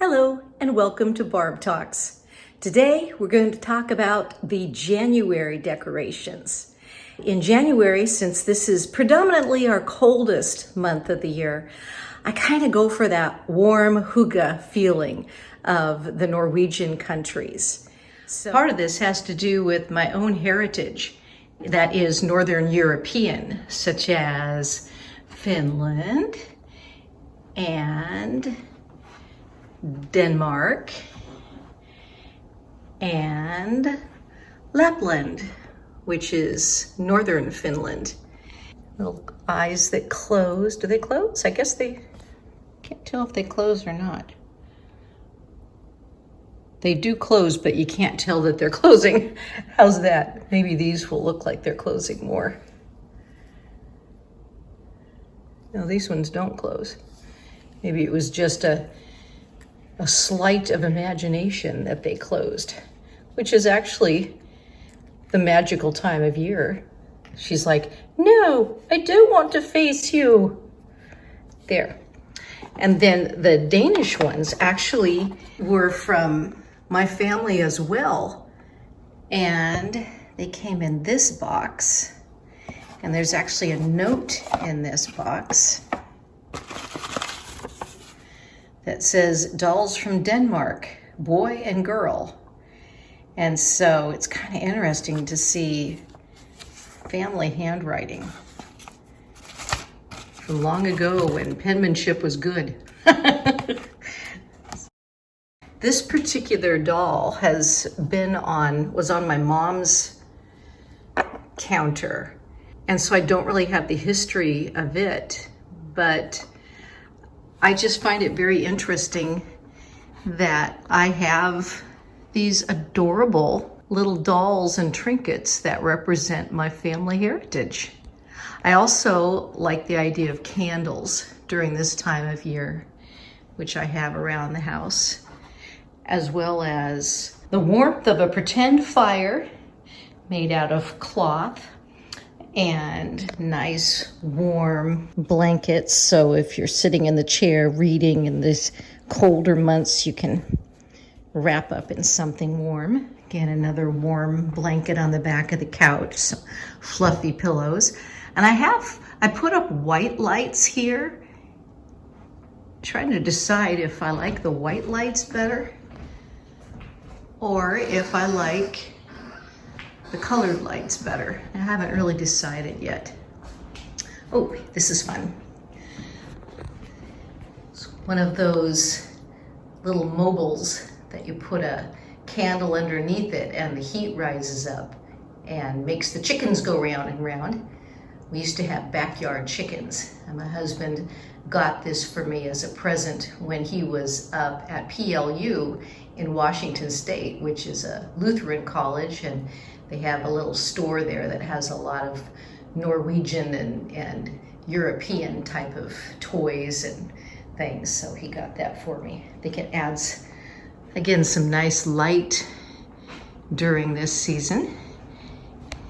Hello and welcome to Barb Talks. Today we're going to talk about the January decorations. In January, since this is predominantly our coldest month of the year, I kind of go for that warm hygge feeling of the Norwegian countries. So part of this has to do with my own heritage that is Northern European, such as Finland and Denmark and Lapland, which is northern Finland. Little eyes that close. Do they close? I guess they can't tell if they close or not. They do close, but you can't tell that they're closing. How's that? Maybe these will look like they're closing more. No, these ones don't close. Maybe it was just a sleight of imagination that they closed, which is actually the magical time of year. She's like, no, I don't want to face you. There. And then the Danish ones actually were from my family as well. And they came in this box. And there's actually a note in this box that says dolls from Denmark, boy and girl. And so it's kind of interesting to see family handwriting from long ago when penmanship was good. This particular doll was on my mom's counter. And so I don't really have the history of it, but I just find it very interesting that I have these adorable little dolls and trinkets that represent my family heritage. I also like the idea of candles during this time of year, which I have around the house, as well as the warmth of a pretend fire made out of cloth and nice warm blankets. So if you're sitting in the chair reading in these colder months, you can wrap up in something warm. Again, another warm blanket on the back of the couch, some fluffy pillows. And I put up white lights here, trying to decide if I like the white lights better or if I like the colored lights better. I haven't really decided yet. Oh, this is fun. It's one of those little mobiles that you put a candle underneath it and the heat rises up and makes the chickens go round and round. We used to have backyard chickens, and my husband got this for me as a present when he was up at PLU in Washington State, which is a Lutheran college, and they have a little store there that has a lot of Norwegian and European type of toys and things. So he got that for me. I think it adds, again, some nice light during this season.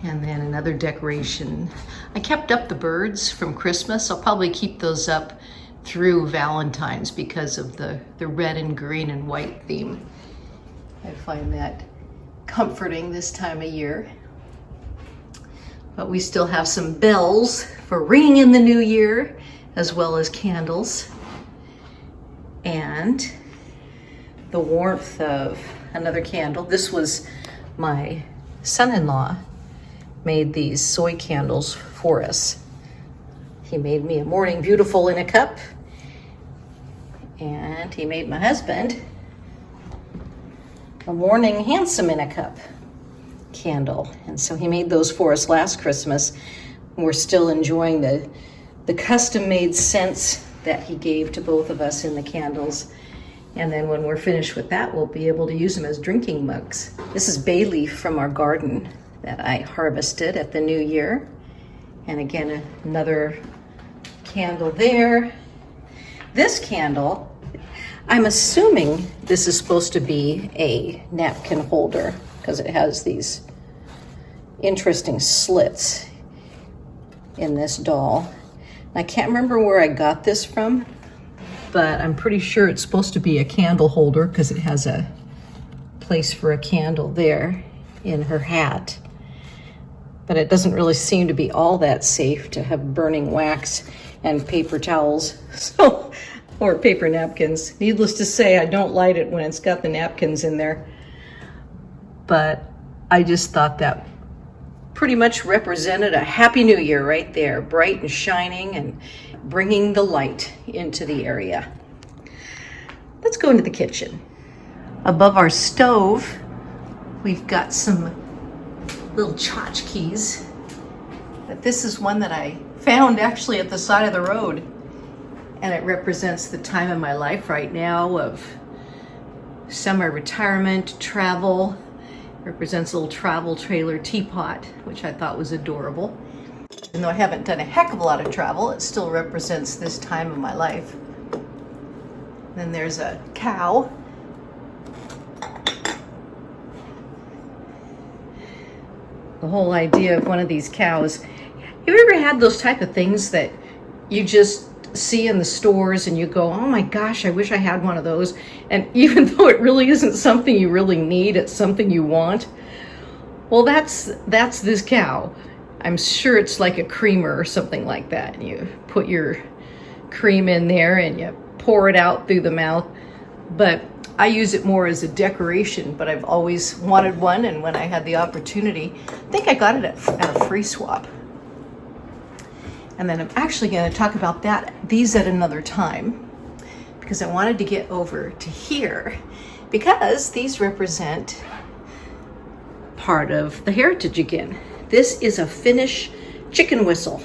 And then another decoration. I kept up the birds from Christmas. I'll probably keep those up through Valentine's because of the red and green and white theme. I find that comforting this time of year. But we still have some bells for ringing in the new year, as well as candles. And the warmth of another candle. This was my son-in-law made these soy candles for us. He made me a morning beautiful in a cup, and he made my husband a morning handsome in a cup candle. And so he made those for us last Christmas. We're still enjoying the custom-made scents that he gave to both of us in the candles. And then when we're finished with that, we'll be able to use them as drinking mugs. This is bay leaf from our garden that I harvested at the new year. And again, another candle there. This candle, I'm assuming this is supposed to be a napkin holder because it has these interesting slits in this doll. I can't remember where I got this from, but I'm pretty sure it's supposed to be a candle holder because it has a place for a candle there in her hat. But it doesn't really seem to be all that safe to have burning wax and paper towels, or paper napkins. Needless to say, I don't light it when it's got the napkins in there. But I just thought that pretty much represented a Happy New Year right there, bright and shining and bringing the light into the area. Let's go into the kitchen. Above our stove, we've got some little tchotchkes. But this is one that I found actually at the side of the road. And it represents the time in my life right now of semi-retirement, travel. Represents a little travel trailer teapot, which I thought was adorable. Even though I haven't done a heck of a lot of travel, it still represents this time of my life. Then there's a cow. The whole idea of one of these cows. Have you ever had those type of things that you just see in the stores and you go, oh my gosh, I wish I had one of those. And even though it really isn't something you really need, it's something you want. Well, that's this cow. I'm sure it's like a creamer or something like that. You put your cream in there and you pour it out through the mouth. But I use it more as a decoration, but I've always wanted one. And when I had the opportunity, I think I got it at a free swap. And then I'm actually going to talk about these at another time, because I wanted to get over to here because these represent part of the heritage again. This is a Finnish chicken whistle.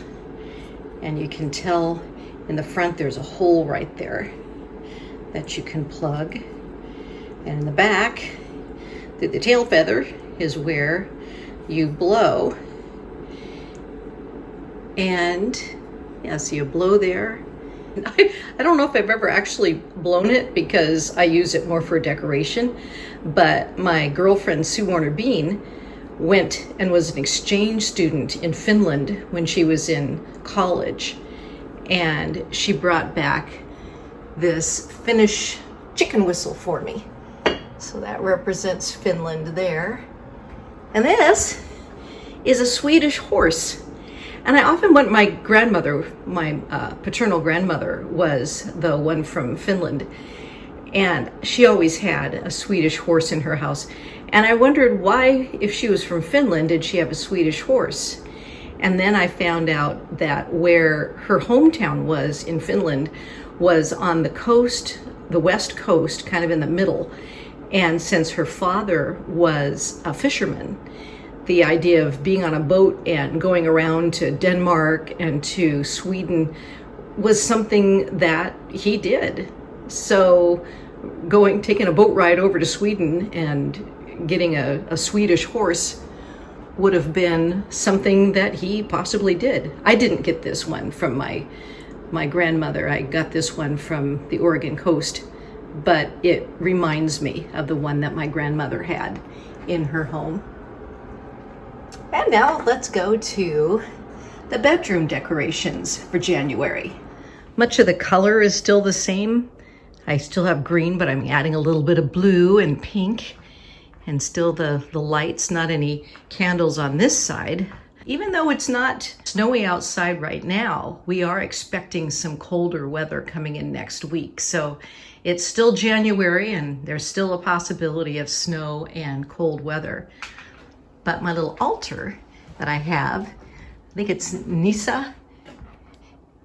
And you can tell in the front there's a hole right there that you can plug. And in the back, the tail feather is where you blow. And yeah, so you blow there. I don't know if I've ever actually blown it because I use it more for decoration, but my girlfriend Sue Warner Bean went and was an exchange student in Finland when she was in college, and she brought back this Finnish chicken whistle for me. So that represents Finland there. And this is a Swedish horse. And I often went, my grandmother, my paternal grandmother was the one from Finland, and she always had a Swedish horse in her house. And I wondered why, if she was from Finland, did she have a Swedish horse? And then I found out that where her hometown was in Finland was on the coast, the west coast, kind of in the middle. And since her father was a fisherman, the idea of being on a boat and going around to Denmark and to Sweden was something that he did. So taking a boat ride over to Sweden and getting a Swedish horse would have been something that he possibly did. I didn't get this one from my grandmother. I got this one from the Oregon coast, but it reminds me of the one that my grandmother had in her home. And now let's go to the bedroom decorations for January. Much of the color is still the same. I still have green, but I'm adding a little bit of blue and pink, and still the lights, not any candles on this side. Even though it's not snowy outside right now, we are expecting some colder weather coming in next week. So it's still January and there's still a possibility of snow and cold weather. But my little altar that I have, I think it's Nissa,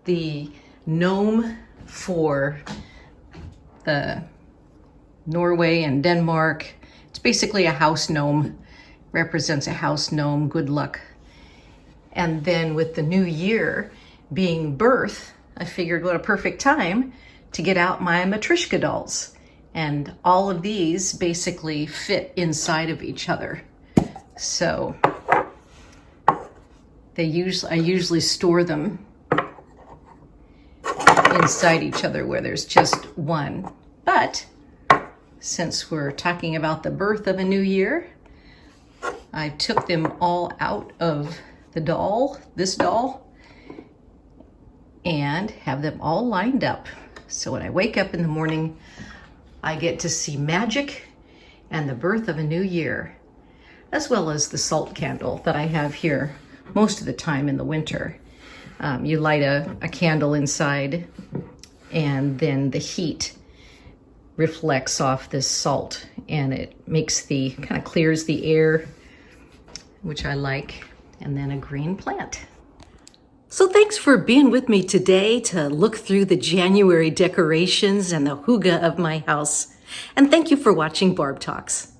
the gnome for the Norway and Denmark. It's basically a house gnome, represents a house gnome, good luck. And then with the new year being birth, I figured what a perfect time to get out my Matryoshka dolls. And all of these basically fit inside of each other. So I usually store them inside each other where there's just one. But since we're talking about the birth of a new year, I took them all out of this doll, and have them all lined up So when I wake up in the morning, I get to see magic and the birth of a new year, as well as the salt candle that I have here most of the time in the winter. You light a candle inside, and then the heat reflects off this salt, and it kind of clears the air, which I like, and then a green plant. So thanks for being with me today to look through the January decorations and the hygge of my house. And thank you for watching Barb Talks.